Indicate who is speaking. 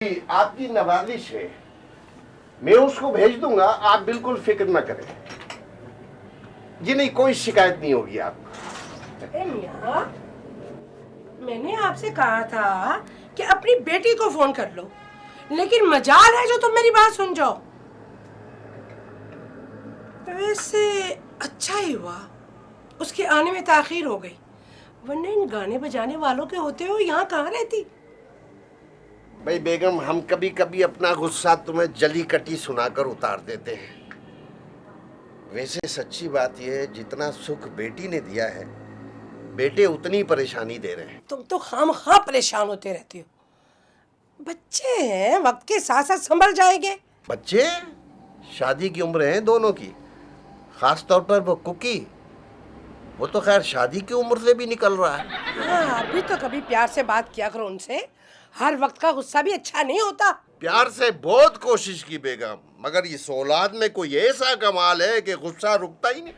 Speaker 1: आपकी नवाजिश है, मैं उसको भेज दूंगा, आप बिल्कुल फिक्र न करें। जी नहीं, कोई शिकायत नहीं होगी आपको।
Speaker 2: अरे मियां, मैंने आपसे कहा था कि अपनी बेटी को फोन कर लो, लेकिन मजाल है जो तुम मेरी बात सुन जाओ। वैसे अच्छा ही हुआ उसके आने में ताखीर हो गई, वरना इन गाने बजाने वालों के होते हुए यहाँ कहाँ रहती।
Speaker 1: भाई बेगम, हम कभी कभी अपना गुस्सा तुम्हें जली कटी सुनाकर उतार देते हैं। वैसे सच्ची बात यह है, जितना सुख बेटी ने दिया है, बेटे उतनी परेशानी दे रहे हैं।
Speaker 2: तुम तो खामखा परेशान होते रहते हो। बच्चे हैं, वक्त के साथ साथ संभल जाएंगे।
Speaker 1: बच्चे? शादी की उम्र है दोनों की, खास तौर पर वो कुकी, वो तो खैर शादी की उम्र से भी निकल रहा है।
Speaker 2: हाँ, अभी तो कभी प्यार से बात किया करो उनसे। हर वक्त का गुस्सा भी अच्छा नहीं होता।
Speaker 1: प्यार से बहुत कोशिश की बेगम, मगर इस औलाद में कोई ऐसा कमाल है कि गुस्सा रुकता ही नहीं।